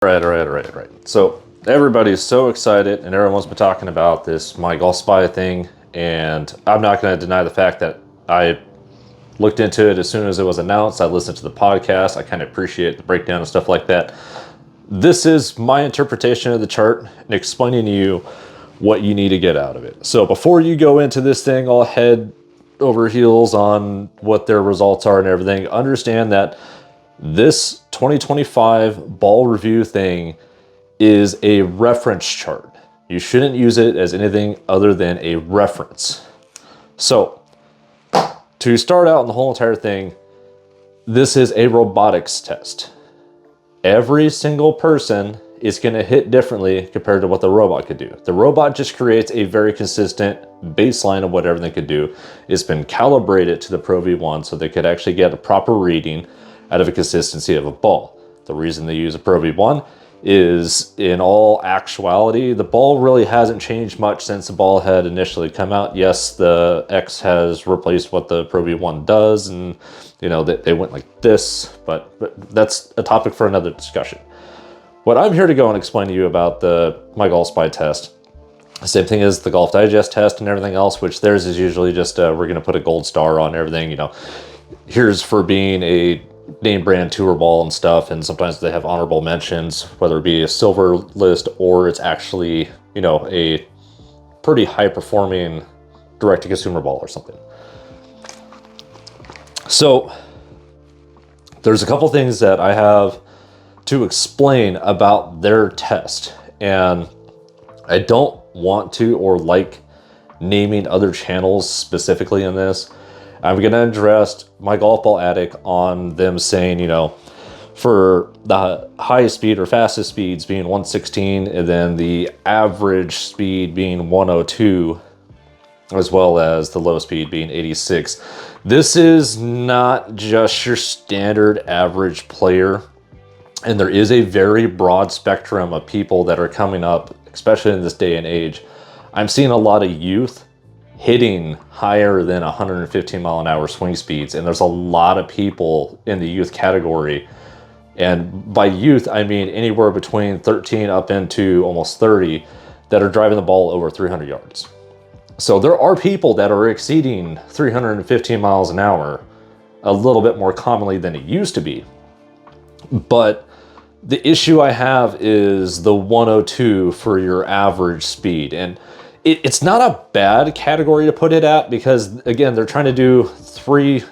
Right. So everybody's so excited and everyone's been talking about this Mygolfspy thing, and I'm not going to deny the fact that I looked into it as soon as it was announced. I listened to the podcast. I kind of appreciate the breakdown and stuff like that. This is my interpretation of the chart and explaining to you what you need to get out of it. So before you go into this thing all head over heels on what their results are and everything, understand that this 2025 ball review thing is a reference chart. You shouldn't use it as anything other than a reference. So to start out in the whole entire thing, this is a robotics test. Every single person is going to hit differently compared to what the robot could do. The robot just creates a very consistent baseline of whatever they could do. It's been calibrated to the Pro V1 so they could actually get a proper reading out of a consistency of a ball. The reason they use a Pro V1 is, in all actuality, the ball really hasn't changed much since the ball had initially come out. Yes, the X has replaced what the Pro V1 does, and you know they went like this, but that's a topic for another discussion. What I'm here to go and explain to you about the Mygolfspy test, the same thing as the Golf Digest test and everything else, which theirs is usually just we're going to put a gold star on everything. You know, here's for being a name brand tour ball and stuff, and sometimes they have honorable mentions, whether it be a silver list or it's actually, you know, a pretty high performing direct to consumer ball or something. So there's a couple things that I have to explain about their test, and I don't want to or like naming other channels specifically in this. I'm going to address My Golf Ball Addict on them saying, you know, for the highest speed or fastest speeds being 116, and then the average speed being 102, as well as the low speed being 86. This is not just your standard average player, and there is a very broad spectrum of people that are coming up, especially in this day and age. I'm seeing a lot of youth hitting higher than 115 mile an hour swing speeds, and there's a lot of people in the youth category, and by youth I mean anywhere between 13 up into almost 30 that are driving the ball over 300 yards. So there are people that are exceeding 315 miles an hour a little bit more commonly than it used to be, but the issue I have is the 102 for your average speed. And it's not a bad category to put it at, because again, they're trying to do 3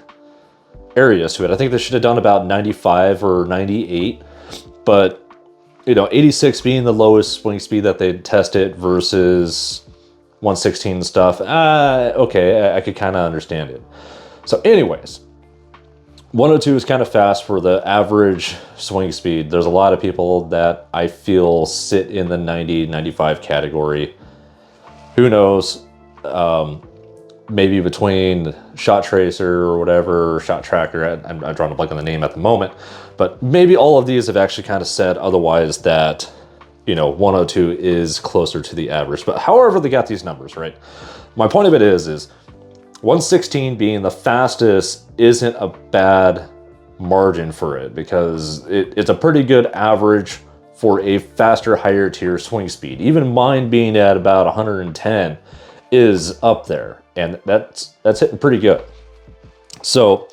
areas to it. I think they should have done about 95 or 98, but you know, 86 being the lowest swing speed that they tested versus 116 and stuff. Okay, I could kind of understand it. So anyways, 102 is kind of fast for the average swing speed. There's a lot of people that I feel sit in the 90, 95 category. Who knows, maybe between Shot Tracer or whatever, or Shot Tracker, I'm drawing a blank on the name at the moment, but maybe all of these have actually kind of said otherwise, that, you know, 102 is closer to the average. But however they got these numbers, right? My point of it is 116 being the fastest isn't a bad margin for it, because it's a pretty good average for a faster, higher tier swing speed. Even mine being at about 110 is up there, and that's hitting pretty good. So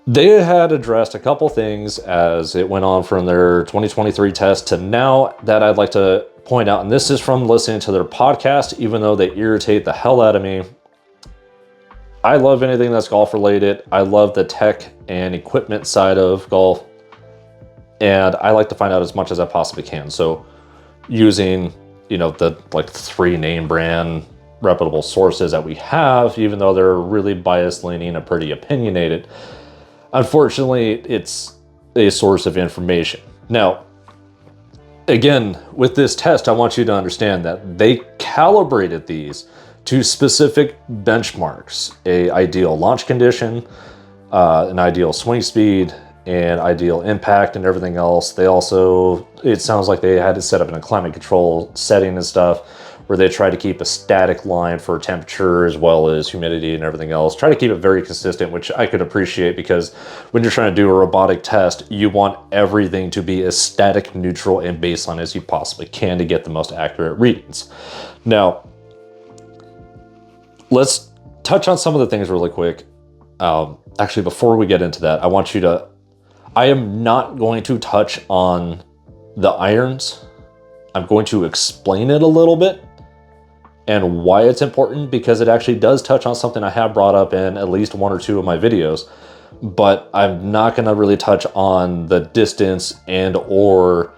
they had addressed a couple things as it went on from their 2023 test to now that I'd like to point out, and this is from listening to their podcast, even though they irritate the hell out of me. I love anything that's golf related. I love the tech and equipment side of golf, and I like to find out as much as I possibly can. So using, you know, the like 3 name brand reputable sources that we have, even though they're really biased leaning and pretty opinionated, unfortunately it's a source of information. Now again, with this test, I want you to understand that they calibrated these to specific benchmarks: a ideal launch condition, an ideal swing speed, and ideal impact, and everything else. They also, it sounds like they had it set up in a climate control setting and stuff, where they try to keep a static line for temperature as well as humidity and everything else. Try to keep it very consistent, which I could appreciate, because when you're trying to do a robotic test, you want everything to be as static, neutral, and baseline as you possibly can to get the most accurate readings. Now, let's touch on some of the things really quick. Actually, before we get into that, I am not going to touch on the irons. I'm going to explain it a little bit and why it's important, because it actually does touch on something I have brought up in at least 1 or 2 of my videos, but I'm not going to really touch on the distance and or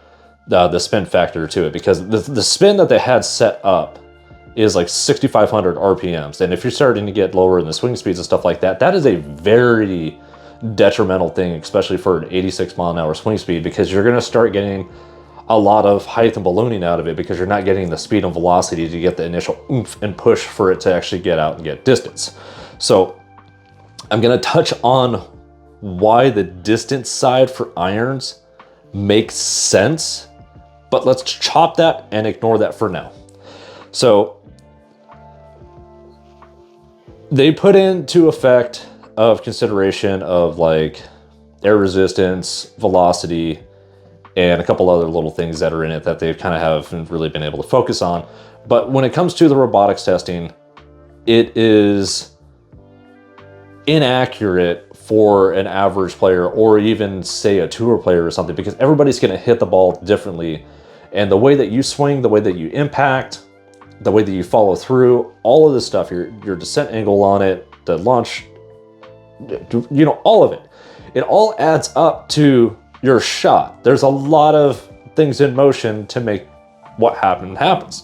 the spin factor to it, because the spin that they had set up is like 6,500 RPMs. And if you're starting to get lower in the swing speeds and stuff like that, that is a very detrimental thing, especially for an 86-mile-an-hour swing speed, because you're going to start getting a lot of height and ballooning out of it, because you're not getting the speed and velocity to get the initial oomph and push for it to actually get out and get distance. So I'm going to touch on why the distance side for irons makes sense, but let's chop that and ignore that for now. So they put into effect of consideration of like air resistance, velocity, and a couple other little things that are in it that they kind of haven't really been able to focus on. But when it comes to the robotics testing, it is inaccurate for an average player, or even say a tour player or something, because everybody's going to hit the ball differently. And the way that you swing, the way that you impact, the way that you follow through, all of this stuff, your descent angle on it, the launch, you know, all of it, it all adds up to your shot. There's a lot of things in motion to make what happens.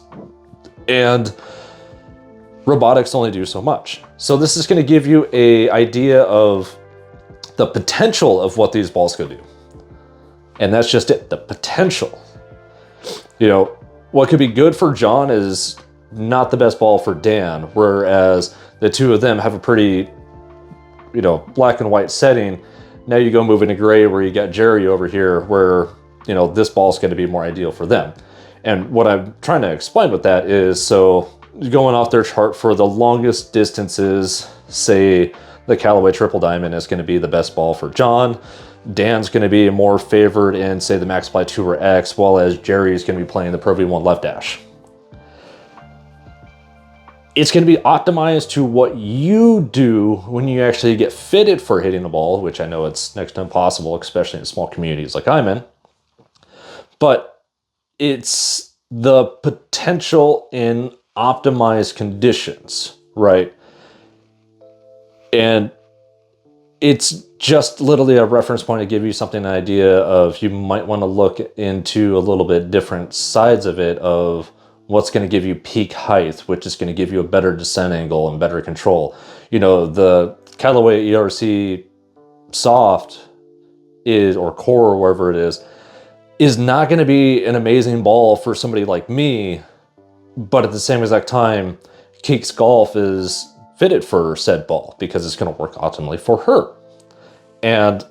And robotics only do so much. So this is going to give you an idea of the potential of what these balls could do. And that's just it, the potential. You know, what could be good for John is not the best ball for Dan, whereas the two of them have a pretty, you know, black and white setting. Now you go move into gray, where you got Jerry over here, where, you know, this ball's going to be more ideal for them. And what I'm trying to explain with that is, so going off their chart for the longest distances, say the Callaway Triple Diamond is going to be the best ball for John. Dan's going to be more favored in, say, the Max Fly Tour X, while as Jerry's going to be playing the Pro V1 Left Dash. It's going to be optimized to what you do when you actually get fitted for hitting a ball, which I know it's next to impossible, especially in small communities like I'm in. But it's the potential in optimized conditions, right? And it's just literally a reference point to give you something, an idea of, you might want to look into a little bit different sides of it, of what's going to give you peak height, which is going to give you a better descent angle and better control. You know, the Callaway ERC Soft is, or Core, or wherever it is not going to be an amazing ball for somebody like me, but at the same exact time, Keeks Golf is fitted for said ball, because it's going to work optimally for her. And,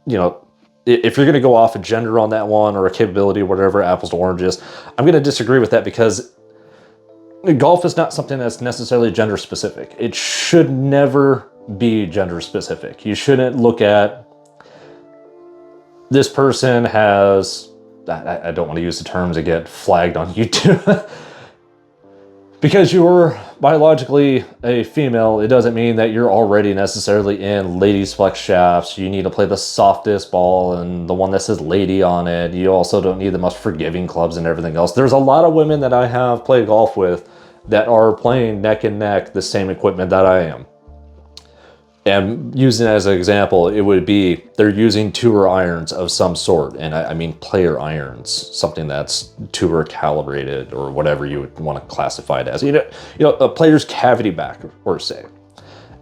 you know, if you're going to go off a gender on that one, or a capability, or whatever, apples to oranges, I'm going to disagree with that, because golf is not something that's necessarily gender specific. It should never be gender specific. You shouldn't look at, this person has, I don't want to use the terms that get flagged on YouTube. Because you're biologically a female, it doesn't mean that you're already necessarily in ladies flex shafts. You need to play the softest ball and the one that says lady on it. You also don't need the most forgiving clubs and everything else. There's a lot of women that I have played golf with that are playing neck and neck the same equipment that I am. And using it as an example, it would be, they're using tour irons of some sort. And I mean player irons, something that's tour calibrated, or whatever you would want to classify it as. You know, a player's cavity back, or say.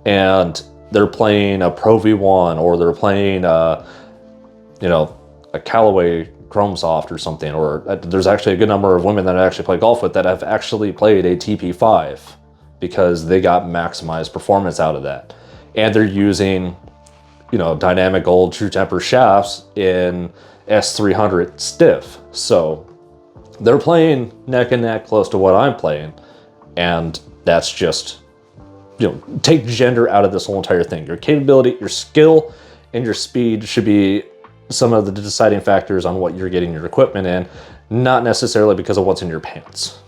And they're playing a Pro V1, or they're playing, you know, a Callaway Chrome Soft or something. Or there's actually a good number of women that I actually play golf with that have actually played a TP5, because they got maximized performance out of that. And they're using, you know, dynamic gold true temper shafts in S300 stiff. So They're playing neck and neck close to what I'm playing. And that's just, you know, take gender out of this whole entire thing. Your capability, your skill, and your speed should be some of the deciding factors on what you're getting your equipment in, not necessarily because of what's in your pants.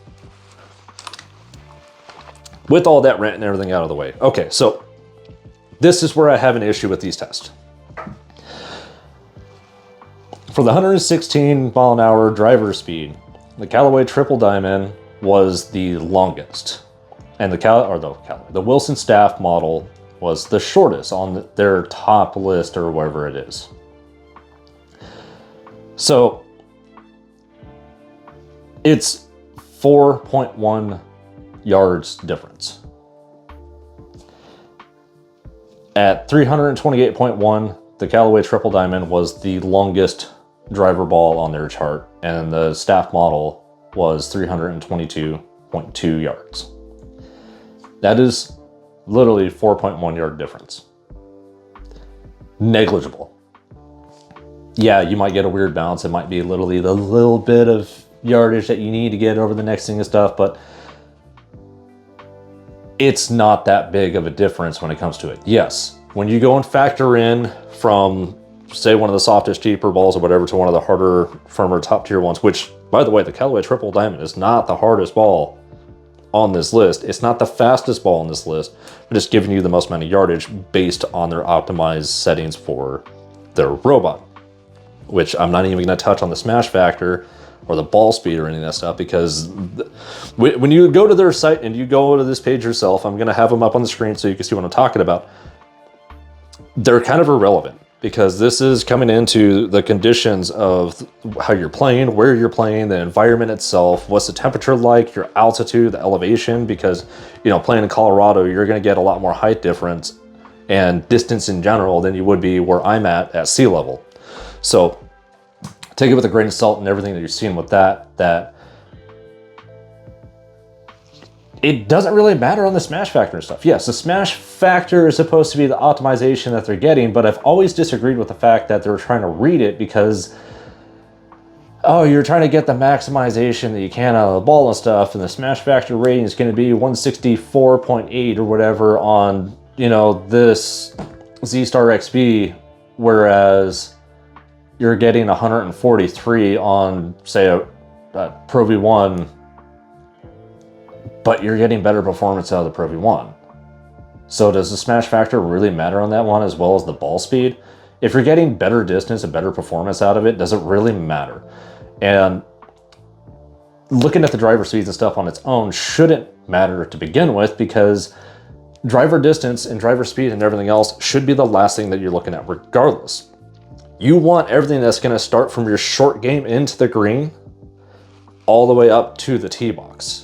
With all that rant and everything out of the way. Okay, so this is where I have an issue with these tests. For the 116 mile an hour driver speed, the Callaway Triple Diamond was the longest. And the Wilson Staff model was the shortest on their top list or whatever it is. So it's 4.1 yards difference. At 328.1, the Callaway Triple Diamond was the longest driver ball on their chart, and the staff model was 322.2 yards. That is literally 4.1 yard difference. Negligible. Yeah, you might get a weird bounce. It might be literally the little bit of yardage that you need to get over the next thing and stuff, but it's not that big of a difference when it comes to it. Yes, when you go and factor in from, say, one of the softest, cheaper balls or whatever to one of the harder, firmer, top tier ones, which, by the way, the Callaway Triple Diamond is not the hardest ball on this list. It's not the fastest ball on this list. I'm just giving you the most amount of yardage based on their optimized settings for their robot, which I'm not even going to touch on the smash factor or the ball speed or any of that stuff, because when you go to their site and you go to this page yourself, I'm going to have them up on the screen so you can see what I'm talking about. They're kind of irrelevant, because this is coming into the conditions of how you're playing, where you're playing, the environment itself, what's the temperature like, your altitude, the elevation, because, you know, playing in Colorado, you're going to get a lot more height difference and distance in general than you would be where I'm at sea level. So take it with a grain of salt and everything that you're seeing with that it doesn't really matter on the smash factor and stuff. Yes, the smash factor is supposed to be the optimization that they're getting, but I've always disagreed with the fact that they're trying to read it because, oh, you're trying to get the maximization that you can out of the ball and stuff, and the smash factor rating is going to be 164.8 or whatever on, you know, this Z-Star XB, whereas you're getting 143 on, say, a Pro V1, but you're getting better performance out of the Pro V1. So does the smash factor really matter on that one, as well as the ball speed? If you're getting better distance and better performance out of it, does it really matter? And looking at the driver speeds and stuff on its own shouldn't matter to begin with, because driver distance and driver speed and everything else should be the last thing that you're looking at regardless. You want everything that's going to start from your short game into the green all the way up to the tee box.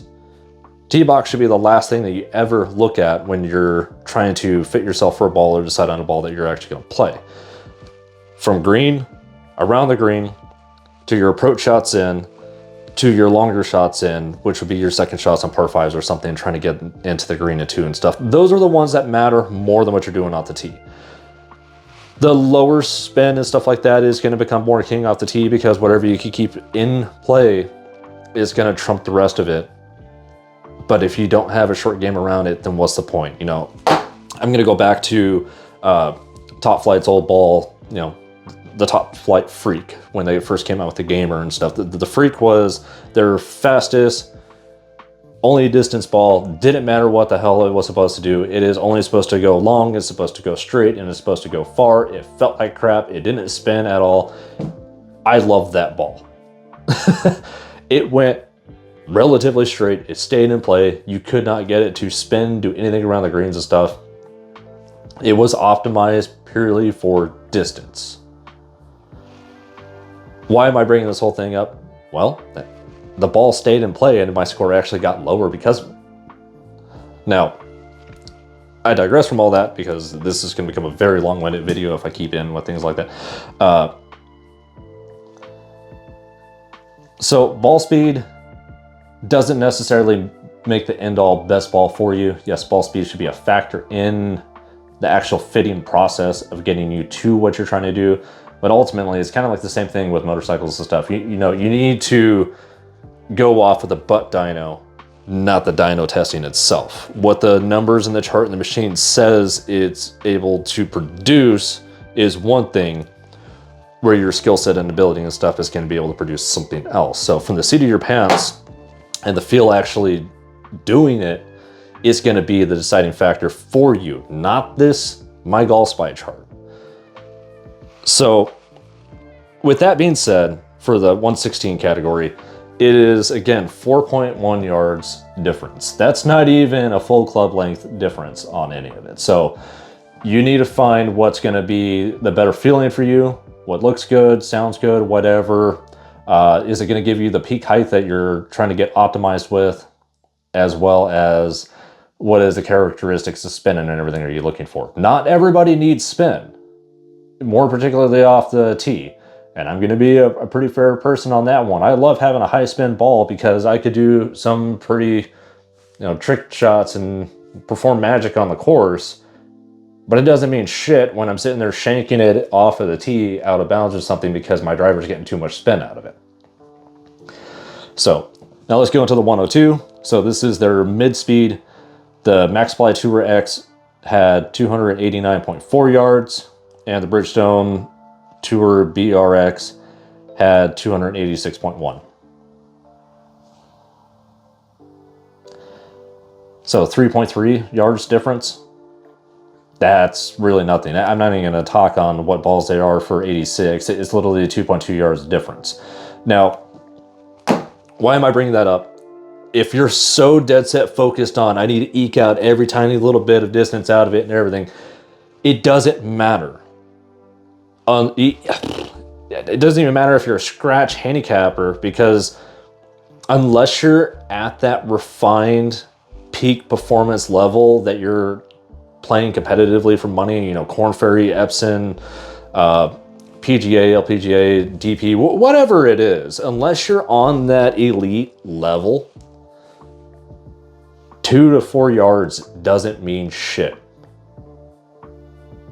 Tee box should be the last thing that you ever look at when you're trying to fit yourself for a ball or decide on a ball that you're actually going to play. From green, around the green, to your approach shots in, to your longer shots in, which would be your second shots on par fives or something, trying to get into the green at two and stuff. Those are the ones that matter more than what you're doing off the tee. The lower spin and stuff like that is going to become more king off the tee, because whatever you can keep in play is going to trump the rest of it. But if you don't have a short game around it, then what's the point? You know, I'm going to go back to Top Flight's old ball, you know, the Top Flight Freak, when they first came out with the Gamer and stuff. The Freak was their fastest, only distance ball. Didn't matter what the hell it was supposed to do. It is only supposed to go long, it's supposed to go straight, and it's supposed to go far. It felt like crap. It didn't spin at all. I love that ball. It went relatively straight. It stayed in play. You could not get it to spin, do anything around the greens and stuff. It was optimized purely for distance. Why am I bringing this whole thing up? Well, the ball stayed in play and my score actually got lower because of it. Now, I digress from all that, because this is going to become a very long-winded video if I keep in with things like that. So ball speed doesn't necessarily make the end-all best ball for you. Yes, ball speed should be a factor in the actual fitting process of getting you to what you're trying to do. But ultimately, it's kind of like the same thing with motorcycles and stuff. You know, you need to go off of the butt dyno, not the dyno testing itself. What the numbers in the chart and the machine says it's able to produce is one thing, where your skill set and ability and stuff is going to be able to produce something else. So from the seat of your pants and the feel actually doing it is going to be the deciding factor for you, not this Mygolfspy chart. So with that being said, for the 116 category, it is again 4.1 yards difference. That's not even a full club length difference on any of it. So you need to find what's going to be the better feeling for you, what looks good, sounds good, whatever. Is it going to give you the peak height that you're trying to get optimized with, as well as what is the characteristics of spinning and everything are you looking for? Not everybody needs spin, more particularly off the tee. And I'm going to be a pretty fair person on that one. I love having a high spin ball because I could do some pretty, trick shots and perform magic on the course. But it doesn't mean shit when I'm sitting there shanking it off of the tee out of bounds or something because my driver's getting too much spin out of it. So now let's go into the 102. So this is their mid-speed. The Mygolfspy Tour X had 289.4 yards, and the Bridgestone Tour BRX had 286.1. So 3.3 yards difference. That's really nothing. I'm not even going to talk on what balls they are for 86. It's literally a 2.2 yards difference. Now, why am I bringing that up? If you're so dead set focused on, I need to eke out every tiny little bit of distance out of it and everything, it doesn't matter. It doesn't even matter if you're a scratch handicapper, because unless you're at that refined peak performance level that you're playing competitively for money, Korn Ferry, Epson, PGA, LPGA, DP, whatever it is, unless you're on that elite level, 2 to 4 yards doesn't mean shit.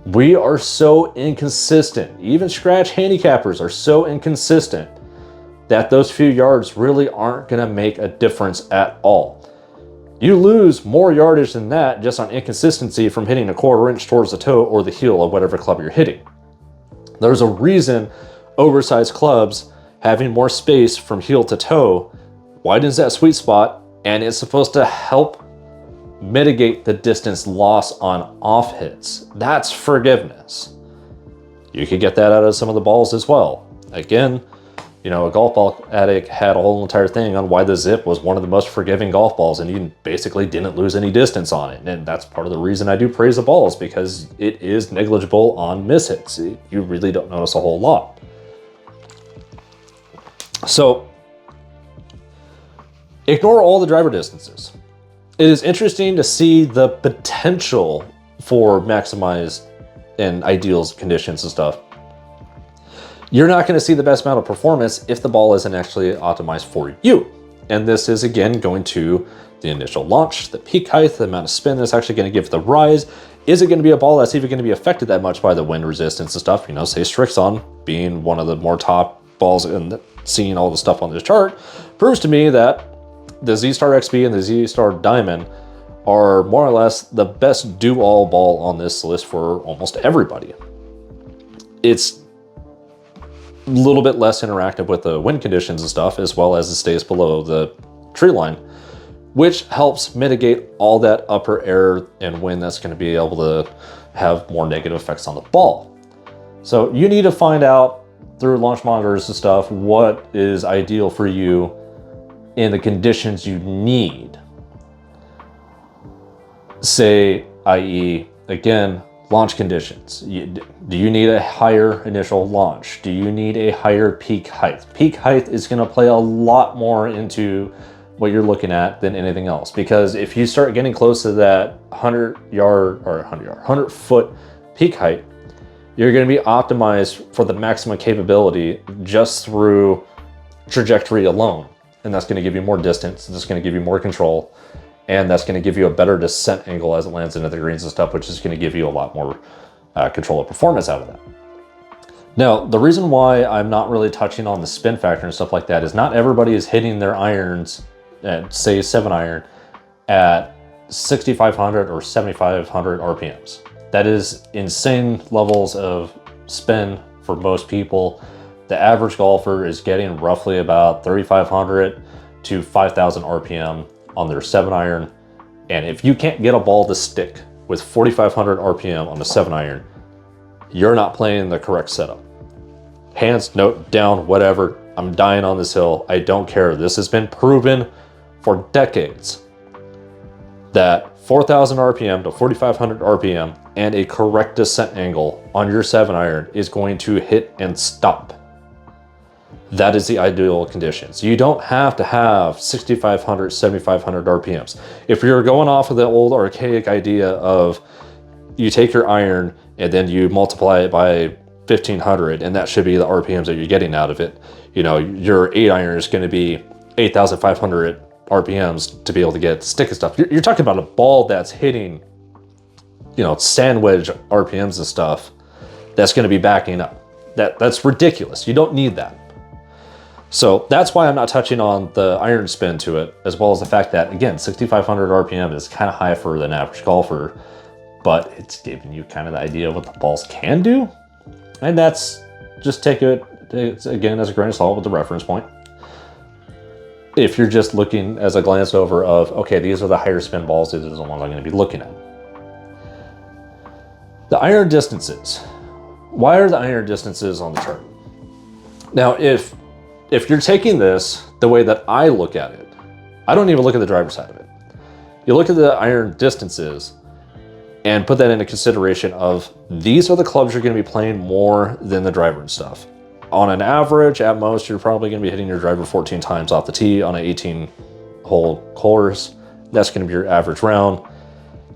We are so inconsistent. Even scratch handicappers are so inconsistent that those few yards really aren't going to make a difference at all. You lose more yardage than that just on inconsistency from hitting a 1/4 inch towards the toe or the heel of whatever club you're hitting. There's a reason oversized clubs having more space from heel to toe widens that sweet spot, and it's supposed to help mitigate the distance loss on off hits. That's forgiveness. You could get that out of some of the balls as well. Again, a golf ball addict had a whole entire thing on why the Zip was one of the most forgiving golf balls, and you basically didn't lose any distance on it. And that's part of the reason I do praise the balls, because it is negligible on mishits. You really don't notice a whole lot. So ignore all the driver distances. It is interesting to see the potential for maximized and ideals conditions and stuff. You're not going to see the best amount of performance if the ball isn't actually optimized for you. And this is, again, going to the initial launch, the peak height, the amount of spin that's actually going to give the rise. Is it going to be a ball that's even going to be affected that much by the wind resistance and stuff? Say srixon, being one of the more top balls and seeing all the stuff on this chart, proves to me that the Z-Star XB and the Z-Star Diamond are more or less the best do-all ball on this list for almost everybody. It's a little bit less interactive with the wind conditions and stuff, as well as it stays below the tree line, which helps mitigate all that upper air and wind that's going to be able to have more negative effects on the ball. So you need to find out through launch monitors and stuff what is ideal for you in the conditions you need. Say, i.e., again, launch conditions. Do you need a higher initial launch? Do you need a higher peak height? Peak height is going to play a lot more into what you're looking at than anything else, because if you start getting close to that 100 foot peak height, you're going to be optimized for the maximum capability just through trajectory alone. And that's going to give you more distance, and that's going to give you more control, and that's going to give you a better descent angle as it lands into the greens and stuff, which is going to give you a lot more control of performance out of that. Now, the reason why I'm not really touching on the spin factor and stuff like that is not everybody is hitting their irons at, say, 7-iron at 6,500 or 7,500 RPMs. That is insane levels of spin for most people. The average golfer is getting roughly about 3,500 to 5,000 RPM on their 7-iron. And if you can't get a ball to stick with 4,500 RPM on a 7-iron, you're not playing the correct setup. Hands, note, down, whatever. I'm dying on this hill. I don't care. This has been proven for decades that 4,000 RPM to 4,500 RPM and a correct descent angle on your 7-iron is going to hit and stop. That is the ideal conditions. You don't have to have 6,500, 7,500 RPMs. If you're going off of the old archaic idea of you take your iron and then you multiply it by 1,500 and that should be the RPMs that you're getting out of it. You know, your 8-iron is going to be 8,500 RPMs to be able to get stick and stuff. You're talking about a ball that's hitting, you know, sandwich RPMs and stuff that's going to be backing up. That's ridiculous. You don't need that. So that's why I'm not touching on the iron spin to it, as well as the fact that, again, 6,500 RPM is kind of high for an average golfer, but it's giving you kind of the idea of what the balls can do. And that's, just take it, again, as a grain of salt with the reference point. If you're just looking as a glance over of, okay, these are the higher spin balls, these are the ones I'm going to be looking at. The iron distances. Why are the iron distances on the chart? Now, if you're taking this the way that I look at it, I don't even look at the driver's side of it. You look at the iron distances and put that into consideration of these are the clubs you're going to be playing more than the driver and stuff. On an average, at most, you're probably going to be hitting your driver 14 times off the tee on an 18-hole course. That's going to be your average round.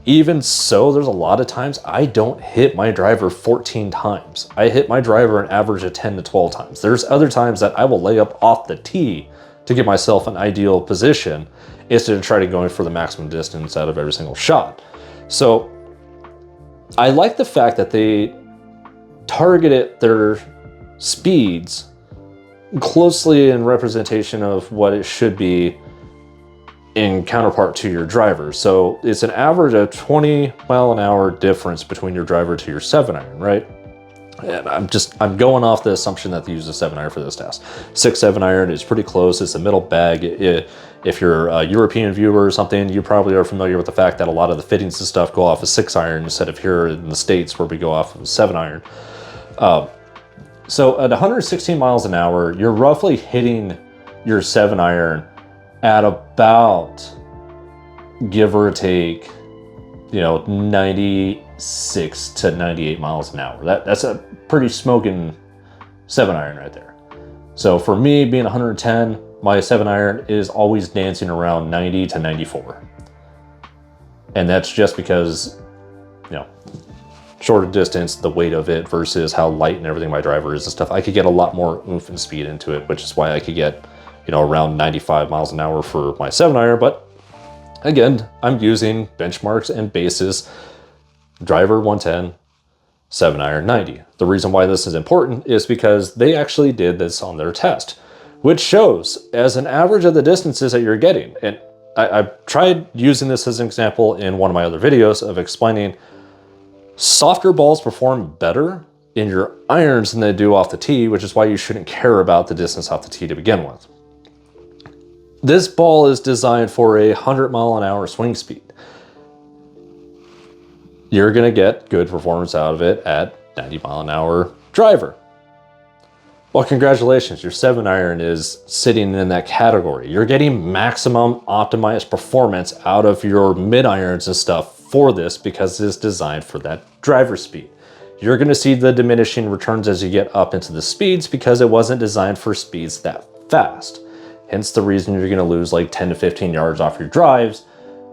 Even so, there's a lot of times I don't hit my driver 14 times. I hit my driver an average of 10 to 12 times. There's other times that I will lay up off the tee to give myself an ideal position instead of trying to go for the maximum distance out of every single shot. So I like the fact that they targeted their speeds closely in representation of what it should be in counterpart to your driver. So it's an average of 20 mile an hour difference between your driver to your 7-iron, right? And I'm going off the assumption that they use a 7-iron for this test. 6-7-iron is pretty close. It's a middle bag. If you're a European viewer or something, you probably are familiar with the fact that a lot of the fittings and stuff go off a 6-iron instead of here in the States where we go off of a 7-iron. So at 116 miles an hour, you're roughly hitting your 7-iron at about, give or take, 96 to 98 miles an hour. That's a pretty smoking 7-iron right there. So for me, being 110, my 7-iron is always dancing around 90 to 94. And that's just because, shorter distance, the weight of it versus how light and everything my driver is and stuff, I could get a lot more oomph and speed into it, which is why I could get, around 95 miles an hour for my 7-iron. But again, I'm using benchmarks and bases. Driver 110, 7-iron 90. The reason why this is important is because they actually did this on their test, which shows as an average of the distances that you're getting. And I've tried using this as an example in one of my other videos of explaining softer balls perform better in your irons than they do off the tee, which is why you shouldn't care about the distance off the tee to begin with. This ball is designed for a 100 mile an hour swing speed. You're going to get good performance out of it at 90 mile an hour driver. Well, congratulations, your 7-iron is sitting in that category. You're getting maximum optimized performance out of your mid-irons and stuff for this because it's designed for that driver speed. You're going to see the diminishing returns as you get up into the speeds because it wasn't designed for speeds that fast. Hence the reason you're going to lose like 10 to 15 yards off your drives,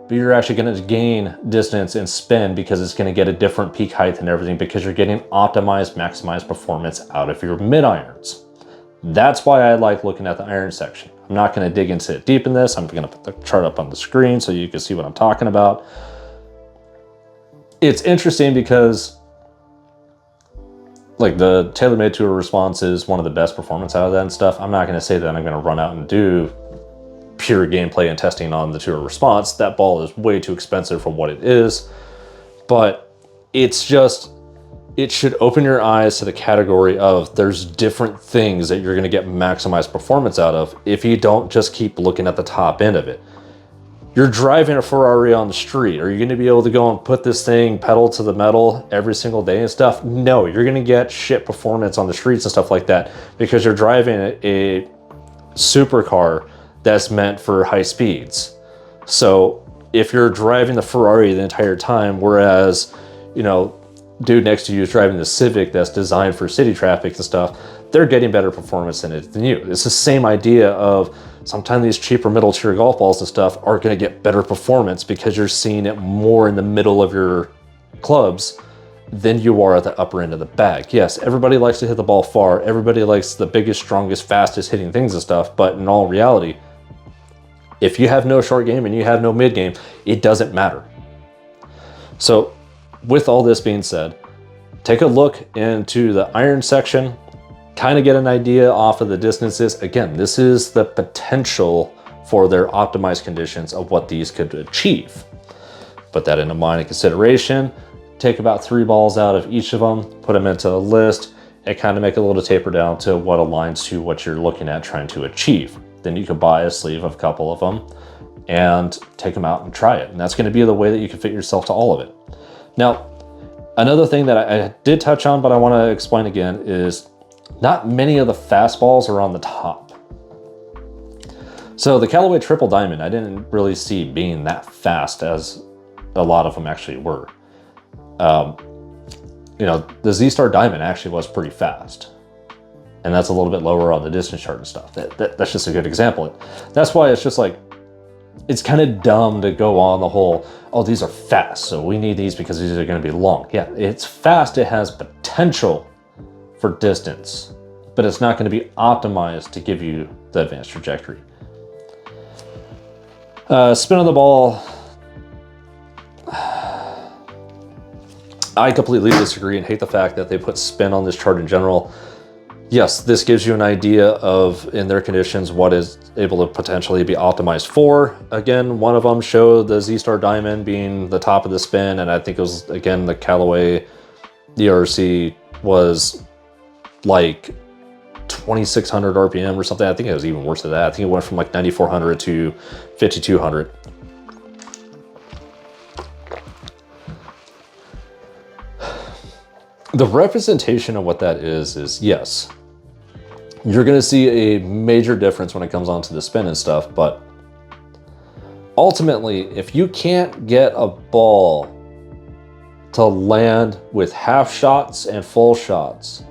but you're actually going to gain distance and spin because it's going to get a different peak height and everything because you're getting optimized, maximized performance out of your mid-irons. That's why I like looking at the iron section. I'm not going to dig into it deep in this. I'm going to put the chart up on the screen so you can see what I'm talking about. It's interesting because like the tailor-made to a response is one of the best performance out of that and stuff. I'm not going to say that I'm going to run out and do pure gameplay and testing on the to a response. That ball is way too expensive for what it is, but it's just, it should open your eyes to the category of there's different things that you're going to get maximized performance out of if you don't just keep looking at the top end of it. You're driving a Ferrari on the street. Are you going to be able to go and put this thing pedal to the metal every single day and stuff? No, you're going to get shit performance on the streets and stuff like that because you're driving a supercar that's meant for high speeds. So if you're driving the Ferrari the entire time, whereas, you know, dude next to you is driving the Civic that's designed for city traffic and stuff, they're getting better performance in it than you. It's the same idea of sometimes these cheaper middle tier golf balls and stuff are going to get better performance because you're seeing it more in the middle of your clubs than you are at the upper end of the bag. Yes, everybody likes to hit the ball far. Everybody likes the biggest, strongest, fastest hitting things and stuff. But in all reality, if you have no short game and you have no mid game, it doesn't matter. So with all this being said, take a look into the iron section, kind of get an idea off of the distances. Again, this is the potential for their optimized conditions of what these could achieve. Put that into mind and consideration. Take about 3 balls out of each of them, put them into a list, and kind of make a little taper down to what aligns to what you're looking at trying to achieve. Then you could buy a sleeve of a couple of them and take them out and try it. And that's going to be the way that you can fit yourself to all of it. Now, another thing that I did touch on, but I want to explain again, is not many of the fastballs are on the top. So the Callaway Triple Diamond, I didn't really see being that fast as a lot of them actually were. You know, the Z-Star Diamond actually was pretty fast. And that's a little bit lower on the distance chart and stuff. That's just a good example. That's why it's just like, it's kind of dumb to go on the whole, oh, these are fast, so we need these because these are going to be long. Yeah, it's fast. It has potential for distance, but it's not going to be optimized to give you the advanced trajectory. Spin of the ball. I completely disagree and hate the fact that they put spin on this chart in general. Yes, this gives you an idea of, in their conditions, what is able to potentially be optimized for. Again, one of them showed the Z-Star Diamond being the top of the spin, and I think it was, again, the Callaway DRC was like 2,600 RPM or something. I think it was even worse than that. I think it went from like 9,400 to 5,200. The representation of what that is yes, you're going to see a major difference when it comes onto the spin and stuff, but ultimately, if you can't get a ball to land with half shots and full shots,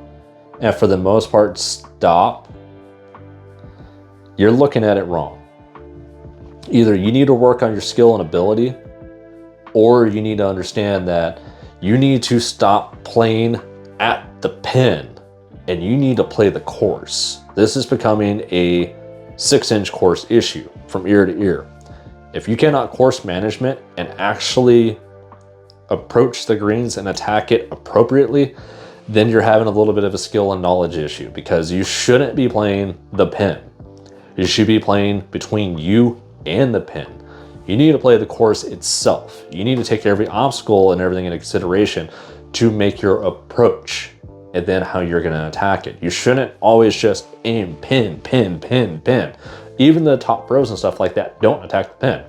and for the most part stop, you're looking at it wrong. Either you need to work on your skill and ability, or you need to understand that you need to stop playing at the pin and you need to play the course. This is becoming a 6-inch course issue from ear to ear. If you cannot course management and actually approach the greens and attack it appropriately, then you're having a little bit of a skill and knowledge issue, because you shouldn't be playing the pin. You should be playing between you and the pin. You need to play the course itself. You need to take every obstacle and everything into consideration to make your approach and then how you're going to attack it. You shouldn't always just aim pin, pin, pin, pin. Even the top pros and stuff like that don't attack the pin.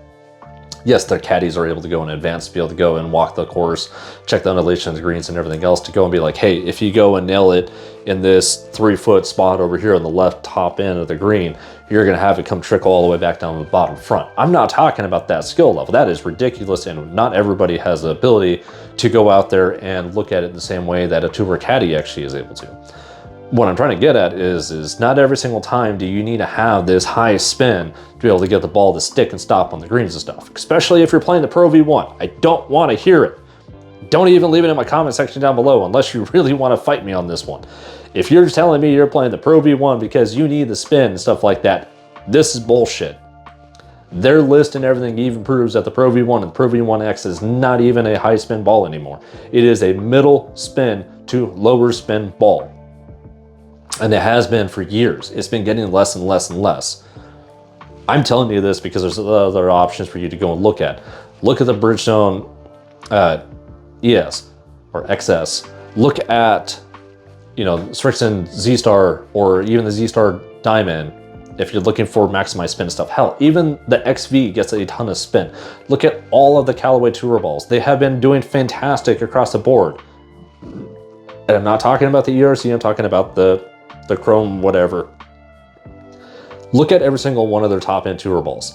Yes, their caddies are able to go in advance to be able to go and walk the course, check the undulations, greens, and everything else to go and be like, hey, if you go and nail it in this 3-foot spot over here on the left top end of the green, you're going to have it come trickle all the way back down to the bottom front. I'm not talking about that skill level. That is ridiculous, and not everybody has the ability to go out there and look at it the same way that a tour caddy actually is able to. What I'm trying to get at is not every single time do you need to have this high spin to be able to get the ball to stick and stop on the greens and stuff, especially if you're playing the Pro V1. I don't want to hear it. Don't even leave it in my comment section down below unless you really want to fight me on this one. If you're telling me you're playing the Pro V1 because you need the spin and stuff like that, this is bullshit. Their list and everything even proves that the Pro V1 and the Pro V1X is not even a high spin ball anymore. It is a middle spin to lower spin ball. And it has been for years. It's been getting less and less and less. I'm telling you this because there's other options for you to go and look at. Look at the Bridgestone ES or XS. Look at, you know, srixon Z-Star or even the Z-Star Diamond if you're looking for maximized spin stuff. Hell, even the XV gets a ton of spin. Look at all of the Callaway tour balls. They have been doing fantastic across the board. And I'm not talking about the ERC, I'm talking about the Chrome whatever. Look at every single one of their top end tour balls.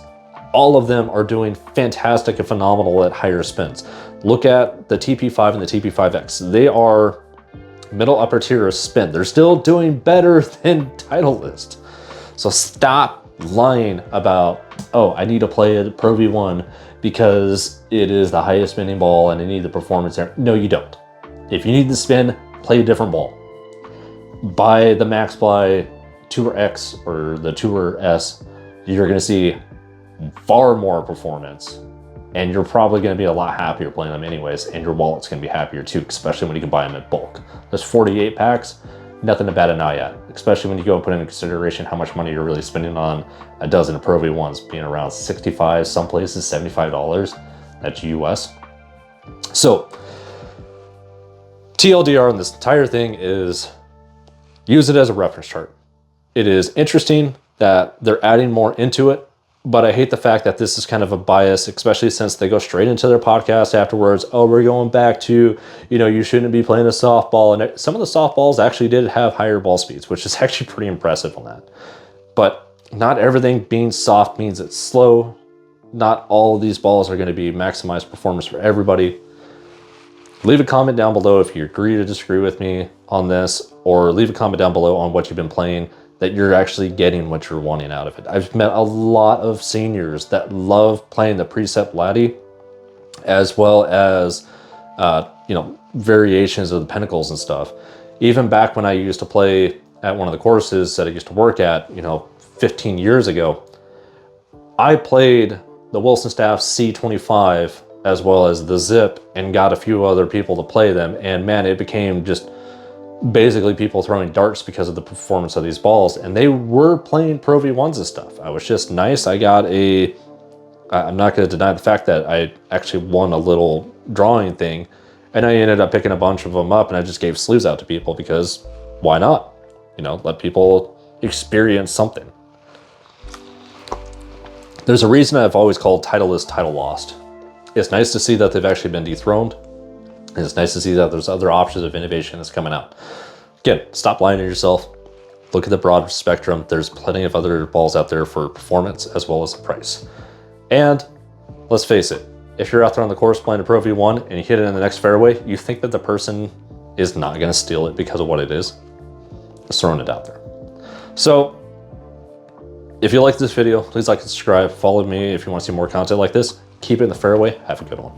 All of them are doing fantastic and phenomenal at higher spins. Look at the TP5 and the TP5X. They are middle upper tier of spin. They're still doing better than Titleist. So stop lying about, oh, I need to play a Pro V1 because it is the highest spinning ball and I need the performance there. No, you don't. If you need the spin, play a different ball. Buy the Mygolfspy Tour X or the Tour S. You're gonna see far more performance and you're probably gonna be a lot happier playing them anyways, and your wallet's gonna be happier too, especially when you can buy them in bulk. There's 48 packs, nothing to bat an eye at, especially when you go and put into consideration how much money you're really spending on a dozen of Pro V1s, being around 65, some places $75, that's US. So TLDR on this entire thing is use it as a reference chart. It is interesting that they're adding more into it, but I hate the fact that this is kind of a bias, especially since they go straight into their podcast afterwards. Oh, we're going back to, you know, you shouldn't be playing a softball. And some of the softballs actually did have higher ball speeds, which is actually pretty impressive on that. But not everything being soft means it's slow. Not all of these balls are going to be maximized performance for everybody. Leave a comment down below if you agree or disagree with me on this, or leave a comment down below on what you've been playing, that you're actually getting what you're wanting out of it. I've met a lot of seniors that love playing the Precept Laddie, as well as, you know, variations of the Pinnacles and stuff. Even back when I used to play at one of the courses that I used to work at, you know, 15 years ago, I played the Wilson Staff C25 as well as the Zip and got a few other people to play them. And man, it became just basically people throwing darts because of the performance of these balls. And they were playing Pro V1s and stuff. I was just nice. I got a, I'm not going to deny the fact that I actually won a little drawing thing. And I ended up picking a bunch of them up and I just gave sleeves out to people because why not? You know, let people experience something. There's a reason I've always called Titleist title lost. It's nice to see that they've actually been dethroned. And it's nice to see that there's other options of innovation that's coming out. Again, stop lying to yourself. Look at the broad spectrum. There's plenty of other balls out there for performance as well as the price. And let's face it, if you're out there on the course playing a Pro V1 and you hit it in the next fairway, you think that the person is not going to steal it because of what it is. Just throwing it out there. So if you like this video, please like and subscribe. Follow me if you want to see more content like this. Keep it in the fairway. Have a good one.